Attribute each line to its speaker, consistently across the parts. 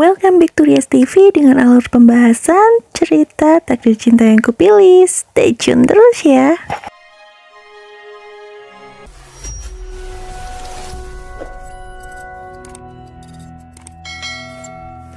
Speaker 1: Welcome back to Rias TV dengan alur pembahasan cerita takdir cinta yang kupilih. Stay tune terus ya.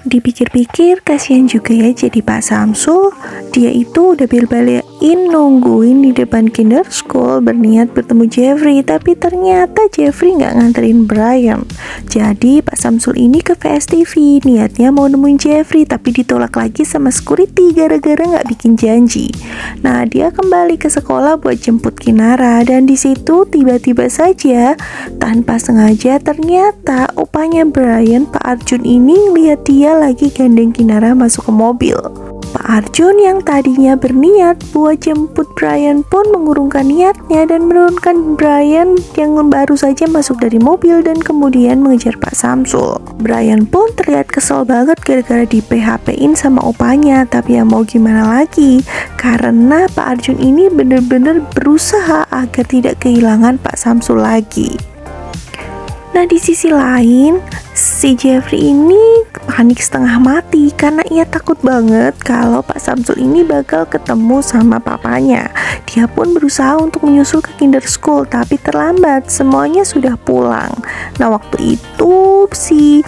Speaker 1: Dipikir-pikir kasihan juga ya jadi Pak Samsul. Dia itu udah bel-belain nungguin di depan kinder school berniat bertemu Jeffrey, tapi ternyata Jeffrey nggak nganterin Brian. Jadi Pak Samsul ini ke VSTV niatnya mau nemuin Jeffrey, tapi ditolak lagi sama security gara-gara nggak bikin janji. Nah, dia kembali ke sekolah buat jemput Kinara, dan di situ tiba-tiba saja tanpa sengaja ternyata opanya Brian, Pak Arjun ini lihat dia lagi gandeng Kinara masuk ke mobil. Pak Arjun yang tadinya berniat buat jemput Brian pun mengurungkan niatnya dan menurunkan Brian yang baru saja masuk dari mobil dan kemudian mengejar Pak Samsul. Brian pun terlihat kesel banget gara-gara di PHP-in sama opanya, tapi ya mau gimana lagi, karena Pak Arjun ini bener-bener berusaha agar tidak kehilangan Pak Samsul lagi. Nah, di sisi lain, si Jeffrey ini panik setengah mati karena ia takut banget kalau Pak Samsul ini bakal ketemu sama papanya. Dia pun berusaha untuk menyusul ke kinder school, tapi terlambat, semuanya sudah pulang. Nah, waktu itu si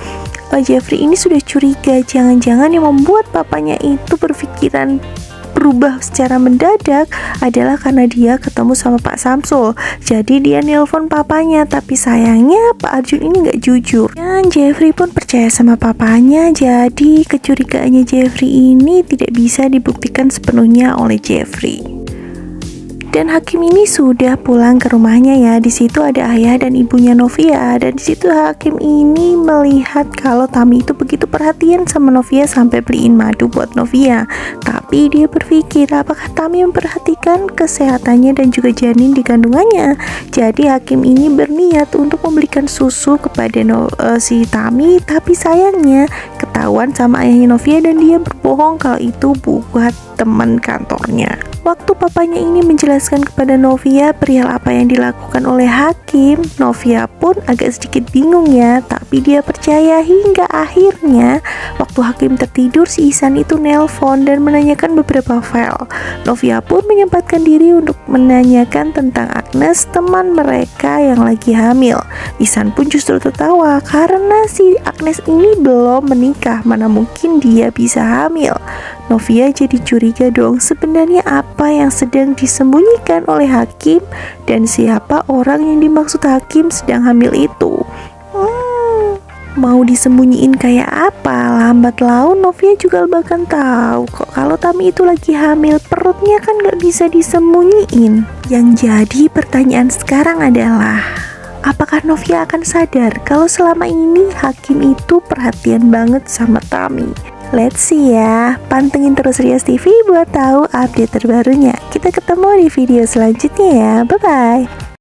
Speaker 1: Jeffrey ini sudah curiga, jangan-jangan yang membuat papanya itu berpikiran berubah secara mendadak adalah karena dia ketemu sama Pak Samsul. Jadi dia nelpon papanya, tapi sayangnya Pak Arjun ini nggak jujur. Dan Jeffrey pun percaya sama papanya, jadi kecurigaannya Jeffrey ini tidak bisa dibuktikan sepenuhnya oleh Jeffrey. Dan hakim ini sudah pulang ke rumahnya ya. Di situ ada ayah dan ibunya Novia, dan di situ hakim ini melihat kalau Tami itu begitu perhatian sama Novia sampai beliin madu buat Novia. Tapi dia berpikir apakah Tami memperhatikan kesehatannya dan juga janin di kandungannya. Jadi hakim ini berniat untuk membelikan susu kepada si Tami, tapi sayangnya ketahuan sama ayahnya Novia dan dia berbohong kalau itu buat teman kantornya. Waktu papanya ini menjelaskan kepada Novia perihal apa yang dilakukan oleh hakim, Novia pun agak sedikit bingung ya, tapi dia percaya hingga akhirnya waktu hakim tertidur si Ihsan itu nelpon dan menanyakan beberapa file. Novia pun menyempatkan diri untuk menanyakan tentang Agnes, teman mereka yang lagi hamil. Ihsan pun justru tertawa karena si Agnes ini belum menikah, mana mungkin dia bisa hamil. Novia jadi curiga dong, sebenarnya apa yang sedang disembunyikan oleh hakim dan siapa orang yang dimaksud hakim sedang hamil itu. Mau disembunyiin kayak apa? Lambat laun Novia juga bahkan tahu kok kalau Tami itu lagi hamil, perutnya kan gak bisa disembunyiin. Yang jadi pertanyaan sekarang adalah, apakah Novia akan sadar kalau selama ini hakim itu perhatian banget sama Tami? Let's see ya. Pantengin terus Rias TV buat tahu update terbarunya. Kita ketemu di video selanjutnya ya. Bye bye.